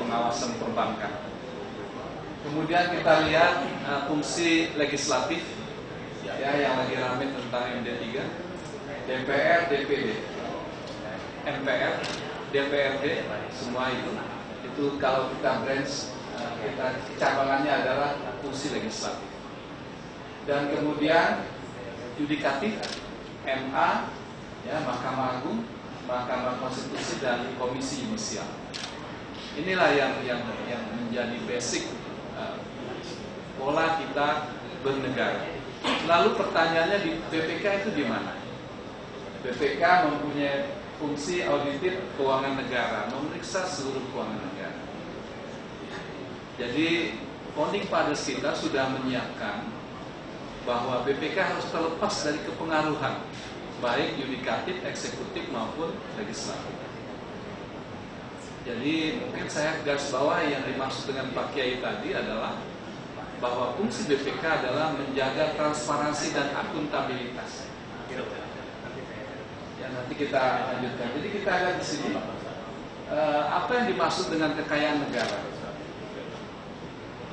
pengawasan perbankan. Kemudian kita lihat fungsi legislatif, ya, yang lagi ramai tentang MD3, DPR, DPD, MPR, DPRD, semua itu kalau kita branch, kita cabangannya adalah fungsi legislatif. Dan kemudian yudikatif, MA, ya, Mahkamah Agung, Mahkamah Konstitusi, dan Komisi Yudisial. Inilah yang menjadi basic pola kita bernegara. Lalu pertanyaannya di BPK itu di mana? BPK mempunyai fungsi auditit keuangan negara, memeriksa seluruh keuangan negara. Jadi founding fathers kita sudah menyiapkan bahwa BPK harus terlepas dari kepengaruhan baik yudikatif, eksekutif maupun legislatif. Jadi mungkin saya garis bawah yang dimaksud dengan Pak Kiai tadi adalah bahwa fungsi BPK adalah menjaga transparansi dan akuntabilitas. Ya, nanti kita lanjutkan. Jadi kita lihat di sini apa yang dimaksud dengan kekayaan negara.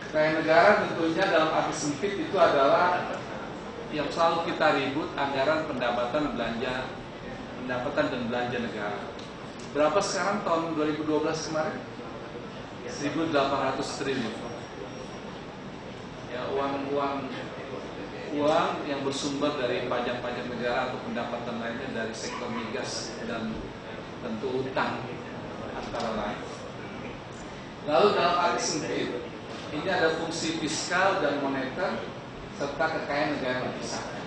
Kekayaan negara tentunya dalam arti sempit itu adalah yang selalu kita ribut, anggaran pendapatan dan belanja negara. Berapa sekarang tahun 2012 kemarin? 1.800 triliun. Ya, uang yang bersumber dari pajak-pajak negara atau pendapatan lainnya dari sektor migas dan tentu utang antara lain. Lalu dalam arti sempit, ini ada fungsi fiskal dan moneter serta kekayaan negara terpisahkan.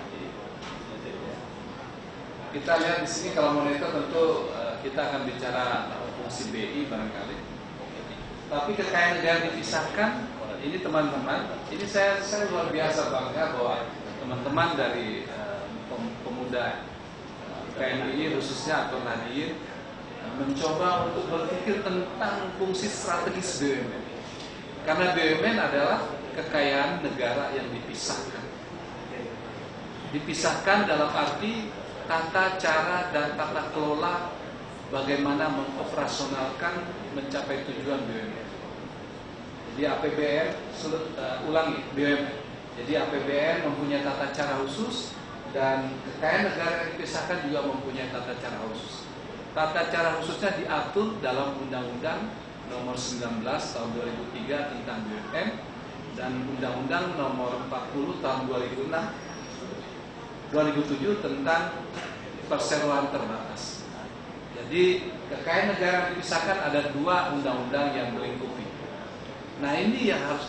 Kita lihat di sini kalau moneter tentu kita akan bicara fungsi BI barangkali. Tapi kekayaan negara dipisahkan, ini teman-teman, ini saya luar biasa bangga bahwa teman-teman dari pemuda PNI ini khususnya atau Nahdien mencoba untuk berpikir tentang fungsi strategis BUMN. Karena BUMN adalah kekayaan negara yang dipisahkan. Dipisahkan dalam arti tata cara dan tata kelola bagaimana mengoperasionalkan mencapai tujuan BUMN. Jadi APBN, ulangi BUMN. Jadi APBN mempunyai tata cara khusus dan kekayaan negara yang dipisahkan juga mempunyai tata cara khusus. Tata cara khususnya diatur dalam Undang-Undang Nomor 19 Tahun 2003 tentang BUMN dan Undang-Undang Nomor 40 Tahun 2007 tentang perseroan terbatas. Jadi kekayaan negara yang dipisahkan ada dua undang-undang yang melingkupi. Nah, ini yang harus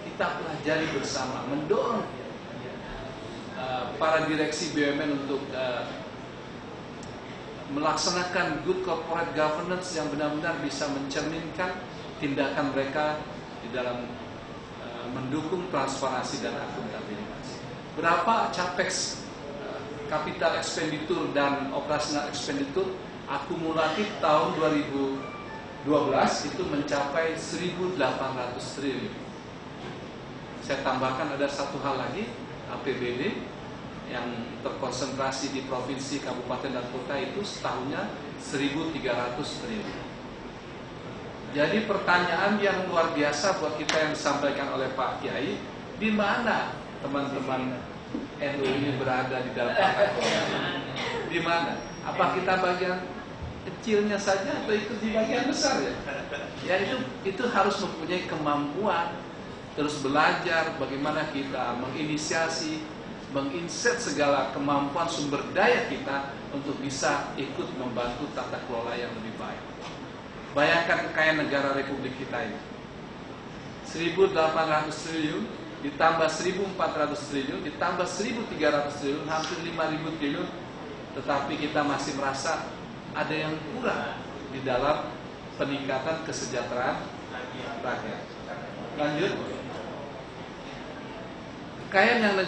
kita pelajari bersama, mendorong para direksi BUMN untuk melaksanakan good corporate governance yang benar-benar bisa mencerminkan tindakan mereka di dalam mendukung transparansi dan akuntabilitas. Berapa capex capital expenditure dan operational expenditure akumulatif tahun 2012 itu mencapai 1.800 triliun. Saya tambahkan ada satu hal lagi, APBD yang terkonsentrasi di provinsi, kabupaten dan kota itu setahunnya 1.300 triliun. Jadi pertanyaan yang luar biasa buat kita yang disampaikan oleh Pak Kiai, di mana teman-teman NU ini berada di dalam tata kelola? Di mana? Apa kita bagian kecilnya saja atau ikut di bagian besar ya? Ya itu harus mempunyai kemampuan terus belajar bagaimana kita menginisiasi, menginset segala kemampuan sumber daya kita untuk bisa ikut membantu tata kelola yang lebih baik. Bayangkan kekayaan negara Republik kita ini 1.800 triliun ditambah 1.400 triliun ditambah 1.300 triliun, hampir 5.000 triliun, tetapi kita masih merasa ada yang kurang di dalam peningkatan kesejahteraan rakyat. Lanjut. Kekayaan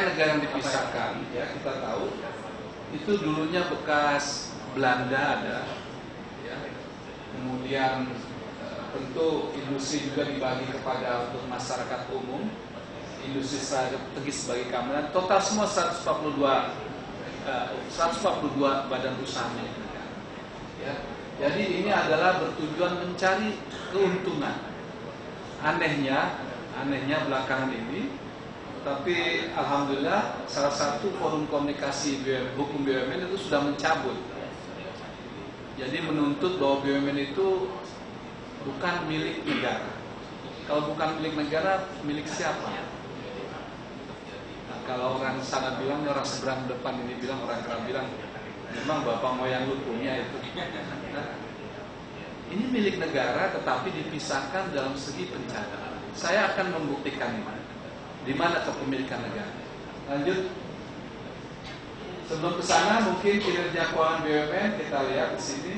negara yang dipisahkan, ya kita tahu itu dulunya bekas Belanda ada, ya. Kemudian tentu industri juga dibagi kepada untuk masyarakat umum, industri strategis bagi keamanan. Total semua 142 badan usaha milik negara. Ya. Jadi ini adalah bertujuan mencari keuntungan. Anehnya belakangan ini, tapi alhamdulillah salah satu forum komunikasi hukum BUMN itu sudah mencabut. Jadi menuntut bahwa BUMN itu bukan milik negara. Kalau bukan milik negara, milik siapa? Nah, kalau orang sana bilang, orang seberang depan ini bilang, orang keram bilang, memang bapak moyang lu punya itu. Nah, ini milik negara tetapi dipisahkan dalam segi pencatatan. Saya akan membuktikan di mana kepemilikan negara. Lanjut. Sebelum ke sana mungkin kinerja keuangan BUMN kita lihat di sini.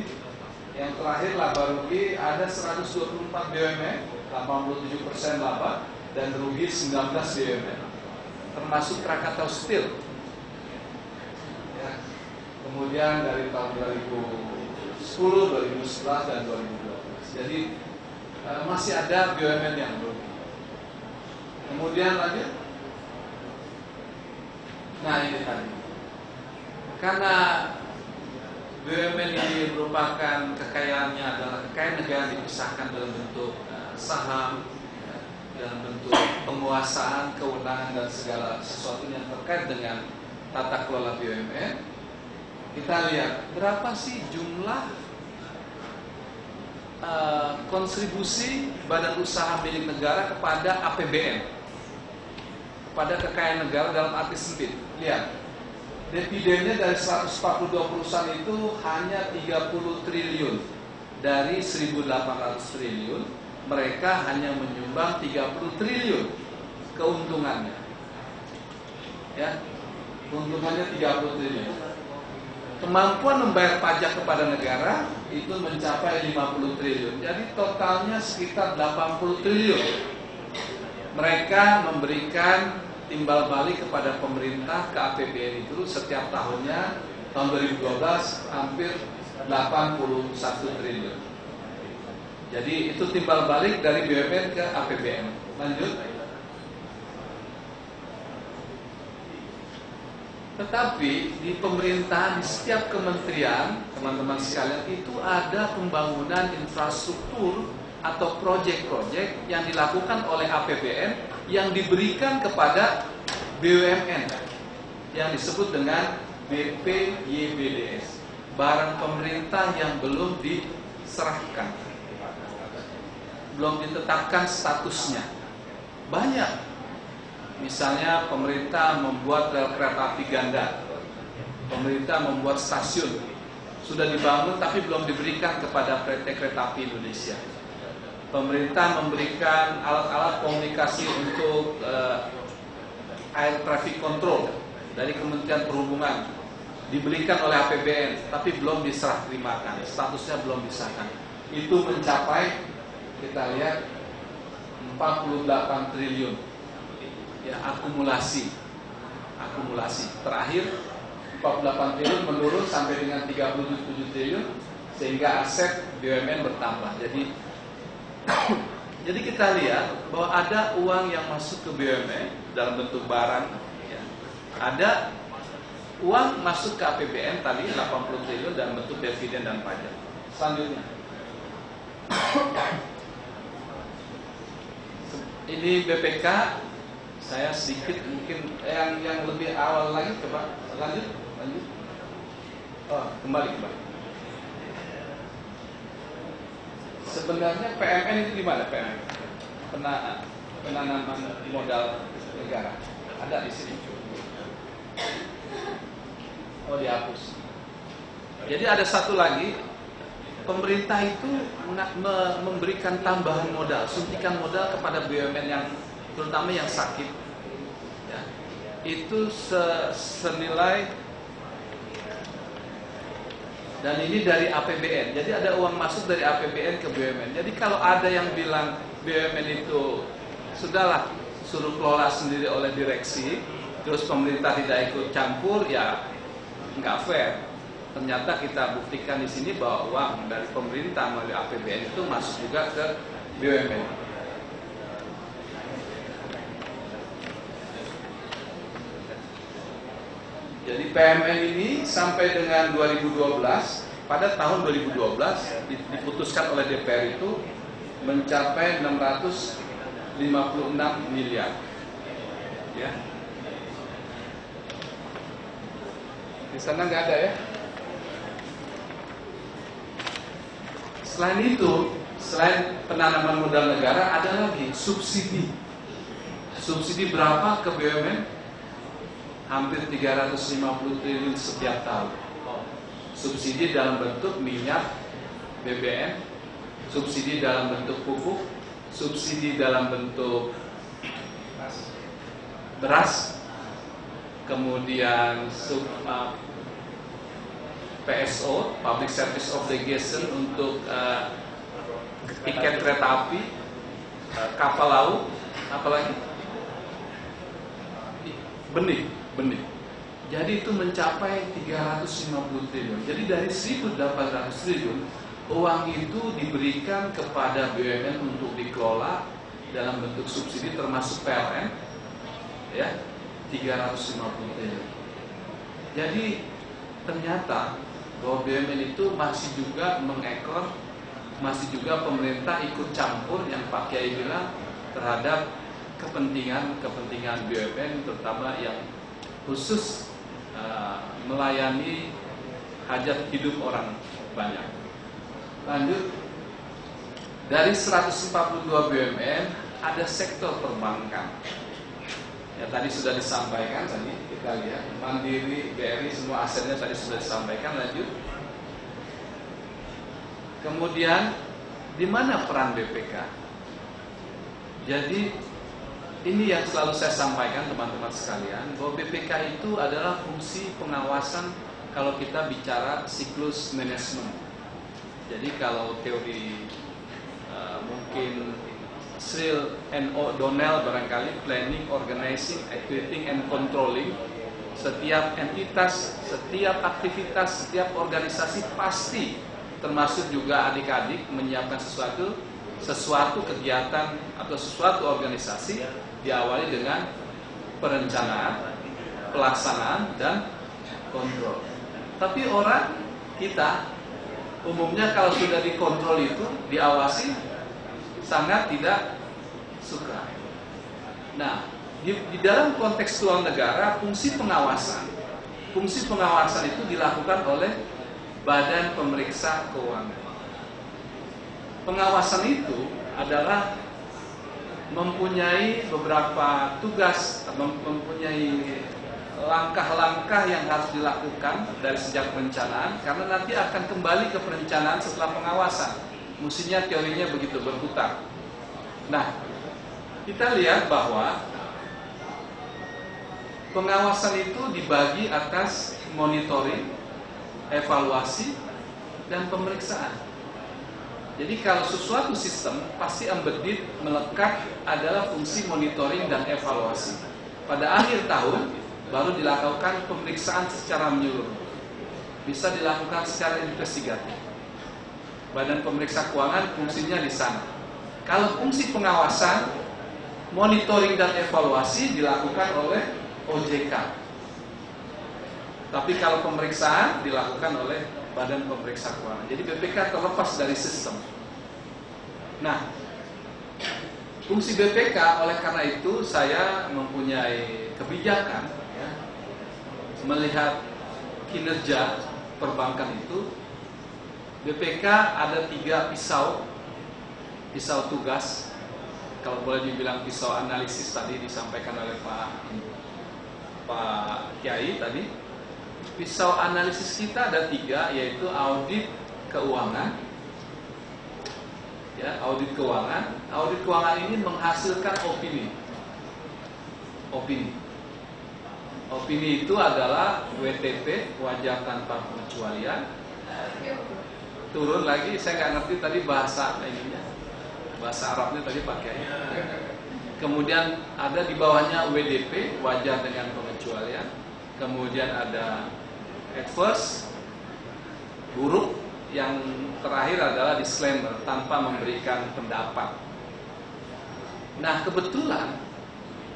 Yang terakhir laba rugi ada 124 BUMN, 87% laba dan rugi 19 BUMN. Termasuk Krakatau Steel. Ya. Kemudian dari tahun 2010, 2011 dan 2012. Jadi masih ada BUMN yang rugi. Kemudian lanjut. Nah ini tadi. Karena BUMN ini merupakan kekayaannya adalah kekayaan negara dipisahkan dalam bentuk saham, dalam bentuk penguasaan, kewenangan dan segala sesuatu yang terkait dengan tata kelola BUMN. Kita lihat berapa sih jumlah kontribusi badan usaha milik negara kepada APBN, kepada kekayaan negara dalam arti sempit. Lihat, dividennya dari 142 perusahaan itu hanya 30 triliun dari 1.800 triliun, mereka hanya menyumbang 30 triliun keuntungannya. Ya, keuntungannya 30 triliun. Kemampuan membayar pajak kepada negara itu mencapai 50 triliun. Jadi totalnya sekitar 80 triliun. Mereka memberikan timbal balik kepada pemerintah ke APBN itu setiap tahunnya. Tahun 2012 hampir 81 triliun. Jadi itu timbal balik dari BUMN ke APBN. Lanjut. Tetapi di pemerintah, di setiap kementerian, teman-teman sekalian, itu ada pembangunan infrastruktur atau proyek-proyek yang dilakukan oleh APBN yang diberikan kepada BUMN yang disebut dengan BPYBDS, barang pemerintah yang belum diserahkan, belum ditetapkan statusnya. Banyak. Misalnya pemerintah membuat rel kereta api ganda, pemerintah membuat stasiun, sudah dibangun tapi belum diberikan kepada PT Kereta Api Indonesia. Pemerintah memberikan alat-alat komunikasi untuk air traffic control dari Kementerian Perhubungan, diberikan oleh APBN tapi belum diserah terimakan, statusnya belum disahkan. Itu mencapai, kita lihat, 48 triliun. Ya, akumulasi terakhir 48 triliun menurun sampai dengan 37 triliun sehingga aset BUMN bertambah. Jadi kita lihat bahwa ada uang yang masuk ke BUMN dalam bentuk barang, ya. Ada uang masuk ke APBN tadi 80 triliun dalam bentuk dividen dan pajak. Selanjutnya ini BPK. Saya sedikit mungkin yang lebih awal lagi, coba lanjut. Oh, kembali. Sebenarnya PMN itu di mana PMN? Penanaman modal negara. Ada di sini. Oh, dihapus. Jadi ada satu lagi, pemerintah itu memberikan tambahan modal, suntikan modal kepada BUMN yang terutama yang sakit, ya, itu senilai, dan ini dari APBN. Jadi ada uang masuk dari APBN ke BUMN. Jadi kalau ada yang bilang BUMN itu sudahlah suruh kelola sendiri oleh direksi, terus pemerintah tidak ikut campur, ya nggak fair. Ternyata kita buktikan di sini bahwa uang dari pemerintah melalui APBN itu masuk juga ke BUMN. Jadi PMN ini sampai dengan 2012 pada tahun 2012 diputuskan oleh DPR itu mencapai 656 miliar. Ya. Di sana nggak ada ya. Selain itu, selain penanaman modal negara, ada lagi subsidi. Subsidi berapa ke BUMN? Hampir 350 triliun setiap tahun. Subsidi dalam bentuk minyak, BBM, subsidi dalam bentuk pupuk, subsidi dalam bentuk beras, kemudian PSO, Public Service Obligation, untuk tiket kereta api, kapal laut, apalagi benih. Jadi itu mencapai 350 triliun. Jadi dari 1.800 triliun, uang itu diberikan kepada BUMN untuk dikelola dalam bentuk subsidi termasuk PLN, ya, 350 triliun. Jadi ternyata bahwa BUMN itu masih juga mengekor, masih juga pemerintah ikut campur yang Pak Kiai bilang terhadap kepentingan BUMN, terutama yang khusus melayani hajat hidup orang banyak. Lanjut, dari 142 BUMN ada sektor perbankan. Ya, tadi sudah disampaikan, tadi kita lihat Mandiri, BRI, semua asetnya tadi sudah disampaikan. Lanjut. Kemudian di mana peran BPK? Jadi ini yang selalu saya sampaikan teman-teman sekalian, bahwa BPK itu adalah fungsi pengawasan kalau kita bicara siklus manajemen. Jadi kalau teori mungkin Cyril N. O'Donnell barangkali, planning, organizing, executing, and controlling. Setiap entitas, setiap aktivitas, setiap organisasi pasti, termasuk juga adik-adik, menyiapkan sesuatu kegiatan atau sesuatu organisasi diawali dengan perencanaan, pelaksanaan, dan kontrol. Tapi orang kita umumnya kalau sudah dikontrol itu, diawasi, sangat tidak suka. Nah, di dalam kontekstual negara, fungsi pengawasan itu dilakukan oleh Badan Pemeriksa Keuangan. Pengawasan itu adalah mempunyai beberapa tugas, mempunyai langkah-langkah yang harus dilakukan dari sejak perencanaan, karena nanti akan kembali ke perencanaan setelah pengawasan. Mestinya teorinya begitu berputar. Nah, kita lihat bahwa pengawasan itu dibagi atas monitoring, evaluasi, dan pemeriksaan. Jadi kalau sesuatu sistem pasti embedded, melekat adalah fungsi monitoring dan evaluasi. Pada akhir tahun baru dilakukan pemeriksaan secara menyeluruh. Bisa dilakukan secara investigatif. Badan Pemeriksa Keuangan fungsinya di sana. Kalau fungsi pengawasan, monitoring dan evaluasi dilakukan oleh OJK. Tapi kalau pemeriksaan dilakukan oleh Badan Pemeriksa Keuangan. Jadi BPK terlepas dari sistem. Nah, fungsi BPK, oleh karena itu saya mempunyai kebijakan ya, melihat kinerja perbankan itu. BPK ada 3 pisau tugas. Kalau boleh dibilang pisau analisis tadi disampaikan oleh Pak Kiai tadi. Pisau analisis kita ada 3, yaitu audit keuangan. Ya, audit keuangan. Audit keuangan ini menghasilkan opini. Opini itu adalah WTP, wajar tanpa pengecualian. Turun lagi, saya nggak ngerti tadi bahasa ininya, bahasa Arabnya tadi pakai. Kemudian ada di bawahnya WDP, wajar dengan pengecualian. Kemudian ada adverse, buruk. Yang terakhir adalah disclaimer, tanpa memberikan pendapat. Nah,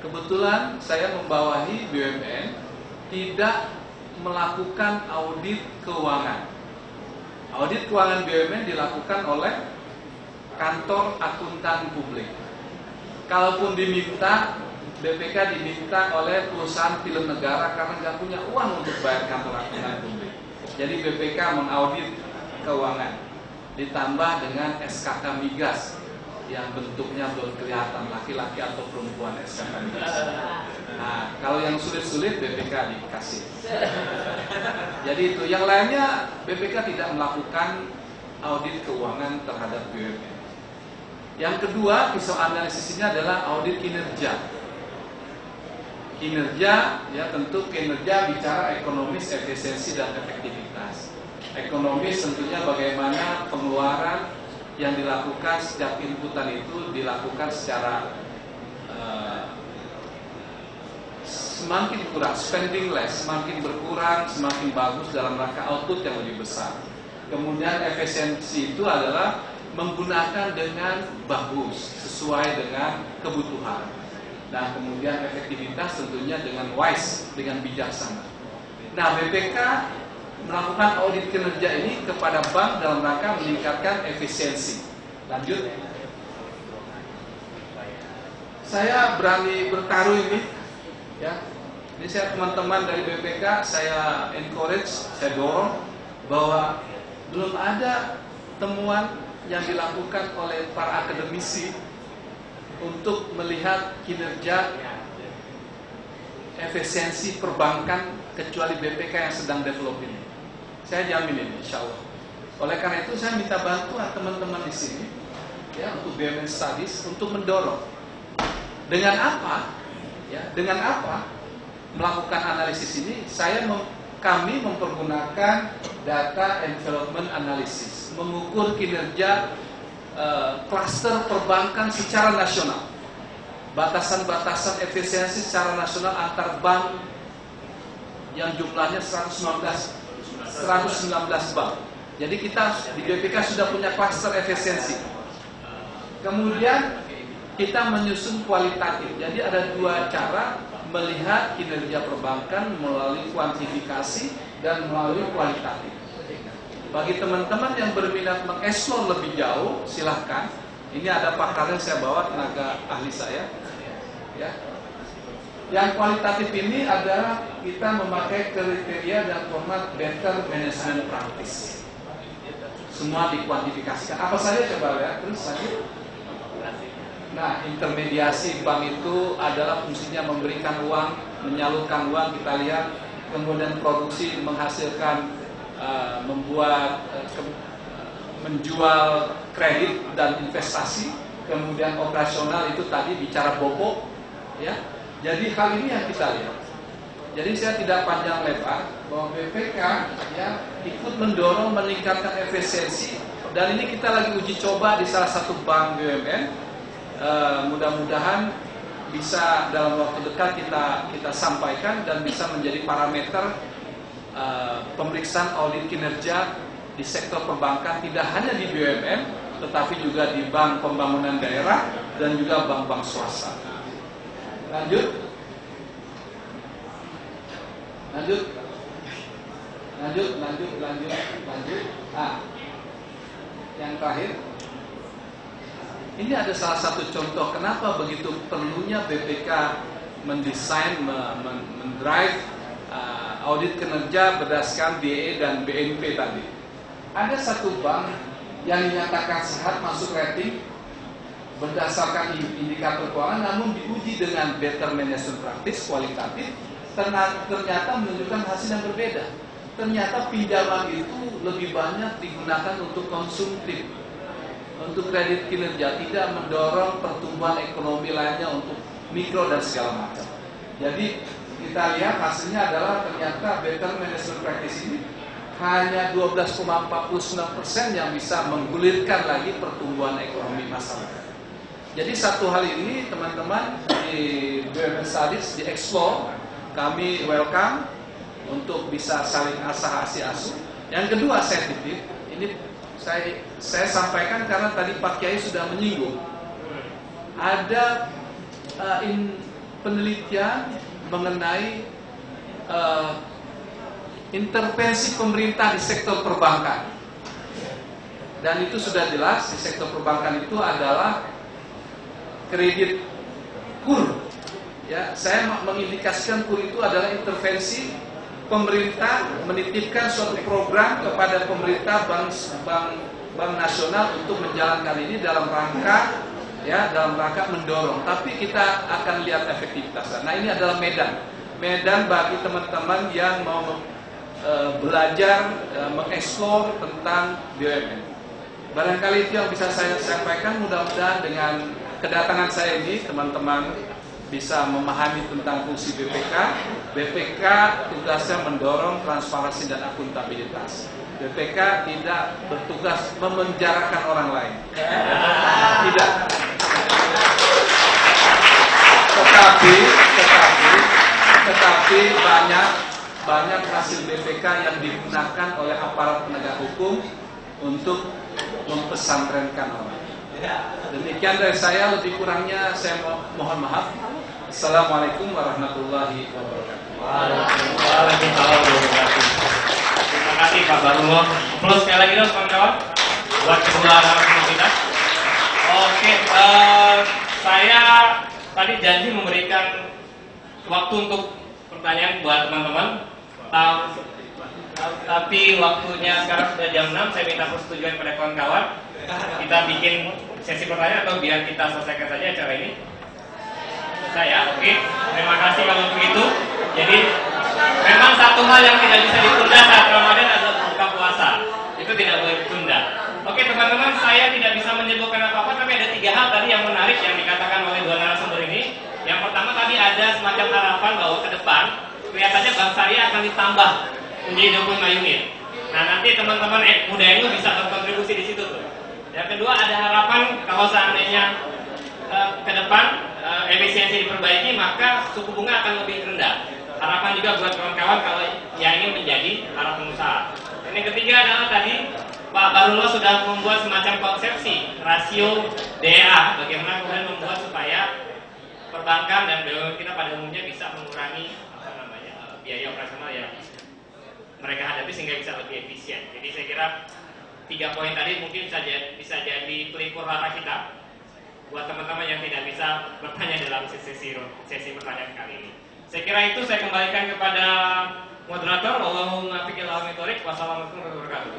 kebetulan saya membawahi BUMN tidak melakukan audit keuangan. Audit keuangan BUMN dilakukan oleh kantor akuntan publik. Kalaupun diminta, BPK diminta oleh perusahaan film negara karena nggak punya uang untuk bayar kantor akuntan publik. Jadi BPK mengaudit keuangan, ditambah dengan SKK migas yang bentuknya belum kelihatan laki-laki atau perempuan SKK migas. Nah, kalau yang sulit-sulit BPK dikasih. Jadi itu, yang lainnya BPK tidak melakukan audit keuangan terhadap BUMN. Yang kedua, pisau analisisnya adalah audit kinerja. Kinerja, ya tentu kinerja bicara ekonomis, efisiensi dan efektivitas. Ekonomis tentunya bagaimana pengeluaran yang dilakukan setiap inputan itu dilakukan secara semakin kurang, spending less, semakin berkurang, semakin bagus dalam rangka output yang lebih besar. Kemudian efisiensi itu adalah menggunakan dengan bagus, sesuai dengan kebutuhan. Nah, kemudian efektivitas tentunya dengan wise, dengan bijaksana. Nah, BPK melakukan audit kinerja ini kepada bank dalam rangka meningkatkan efisiensi. Lanjut. Saya berani bertaruh ini, ya. Ini saya teman-teman dari BPK, saya encourage, saya dorong bahwa belum ada temuan yang dilakukan oleh para akademisi untuk melihat kinerja efisiensi perbankan kecuali BPK yang sedang develop ini. Saya jamin ini, insya Allah. Oleh karena itu saya minta bantuan teman-teman di sini, ya, untuk BUMN Studies untuk mendorong. Dengan apa? Ya, dengan apa melakukan analisis ini? Kami mempergunakan data envelopment analysis, mengukur kinerja klaster perbankan secara nasional, batasan-batasan efisiensi secara nasional antar bank yang jumlahnya 119 bank. Jadi kita di BPK sudah punya klaster efisiensi. Kemudian kita menyusun kualitatif. Jadi ada dua cara melihat kinerja perbankan, melalui kuantifikasi dan melalui kualitatif. Bagi teman-teman yang berminat mengeksplor lebih jauh, silahkan. Ini ada pakarnya, saya bawa tenaga ahli saya. Ya. Yang kualitatif ini adalah kita memakai kriteria dan format Better Management Practice. Semua dikuantifikasikan. Apa saja coba lihat terus lanjut. Nah, intermediasi bank itu adalah fungsinya memberikan uang, menyalurkan uang, kita lihat. Kemudian produksi menghasilkan, menjual kredit dan investasi. Kemudian operasional itu tadi bicara BOPO, ya. Jadi hal ini yang kita lihat. Jadi saya tidak panjang lebar bahwa BPK, ya, ikut mendorong meningkatkan efisiensi, dan ini kita lagi uji coba di salah satu bank BUMN. Mudah-mudahan bisa dalam waktu dekat kita sampaikan dan bisa menjadi parameter pemeriksaan audit kinerja di sektor perbankan, tidak hanya di BUMN tetapi juga di bank pembangunan daerah dan juga bank-bank swasta. Lanjut. Nah, yang terakhir, ini ada salah satu contoh kenapa begitu perlunya BPK mendesain, mendrive audit kinerja berdasarkan BE dan BNP tadi. Ada satu bank yang dinyatakan sehat masuk rating berdasarkan indikator keuangan, namun diuji dengan Better Management Practice kualitatif, ternyata menunjukkan hasil yang berbeda. Ternyata pinjaman itu lebih banyak digunakan untuk konsumtif, untuk kredit kinerja, tidak mendorong pertumbuhan ekonomi lainnya untuk mikro dan segala macam. Jadi kita lihat hasilnya adalah ternyata Better Management Practice ini hanya 12,49% yang bisa menggulirkan lagi pertumbuhan ekonomi masyarakat. Jadi satu hal ini teman-teman di BUMN Studies di-explore, kami welcome untuk bisa saling asuh. Yang kedua, saya titip, ini saya sampaikan karena tadi Pak Kiai sudah menyinggung. Ada penelitian mengenai intervensi pemerintah di sektor perbankan. dan itu sudah jelas di sektor perbankan itu adalah kredit KUR. Ya, saya mengindikasikan KUR itu adalah intervensi pemerintah menitipkan suatu program kepada pemerintah bank nasional untuk menjalankan ini dalam rangka mendorong. Tapi kita akan lihat efektivitasnya. Nah, ini adalah medan bagi teman-teman yang mau belajar mengeksplor tentang BUMN. Barangkali itu yang bisa saya sampaikan. Mudah-mudahan dengan kedatangan saya ini teman-teman bisa memahami tentang fungsi BPK. BPK tugasnya mendorong transparansi dan akuntabilitas. BPK tidak bertugas memenjarakan orang lain. Tidak. Tetapi banyak hasil BPK yang digunakan oleh aparat penegak hukum untuk mempesantrenkan orang. Demikian dari saya, lebih kurangnya saya mohon maaf. Assalamualaikum warahmatullahi wabarakatuh. Waalaikumsalam warahmatullahi wabarakatuh. Terima kasih Pak Barullah. Plus sekali lagi dong kawan-kawan buat kedua narasumber kita. Oke, saya tadi janji memberikan waktu untuk pertanyaan buat teman-teman. Tapi waktunya sekarang sudah jam 6. Saya minta persetujuan pada kawan-kawan. Kita bikin sesi pertanyaan atau biar kita selesaikan saja acara ini. Saya, oke. Terima kasih kalau begitu. Jadi memang satu hal yang tidak bisa ditunda saat Ramadan adalah buka puasa. Itu tidak boleh ditunda. Oke teman-teman, saya tidak bisa menyebutkan apa-apa, tapi ada 3 hal tadi yang menarik yang dikatakan oleh dua narasumber ini. Yang pertama tadi ada semacam harapan bahwa ke depan kelihatannya Bank Syariah akan ditambah menjadi 25 unit. Nah nanti teman-teman muda itu bisa berkontribusi di situ tuh. Yang kedua ada harapan kalau seandainya ke depan efisiensi diperbaiki, maka suku bunga akan lebih rendah. Harapan juga buat kawan-kawan kalau yang ingin menjadi para pengusaha. Dan yang ketiga adalah tadi Pak Barullah sudah membuat semacam konsepsi rasio DA, bagaimana kemudian membuat supaya perbankan dan BUMN kita pada umumnya bisa mengurangi biaya operasional yang mereka hadapi sehingga bisa lebih efisien. Jadi saya kira 3 poin tadi mungkin bisa jadi pelipur rata kita buat teman-teman yang tidak bisa bertanya dalam sesi pertanyaan kali ini. Saya kira itu saya kembalikan kepada moderator. Allahumma fiqil al-mitorik. Wassalamualaikum warahmatullahi wabarakatuh.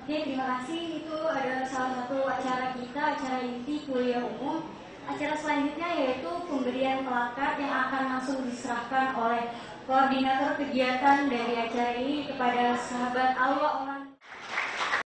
Oke, terima kasih. Itu adalah salah satu acara kita, acara inti kuliah umum. Acara selanjutnya yaitu pemberian plakat yang akan langsung diserahkan oleh koordinator kegiatan dari acara ini kepada sahabat Allah orang.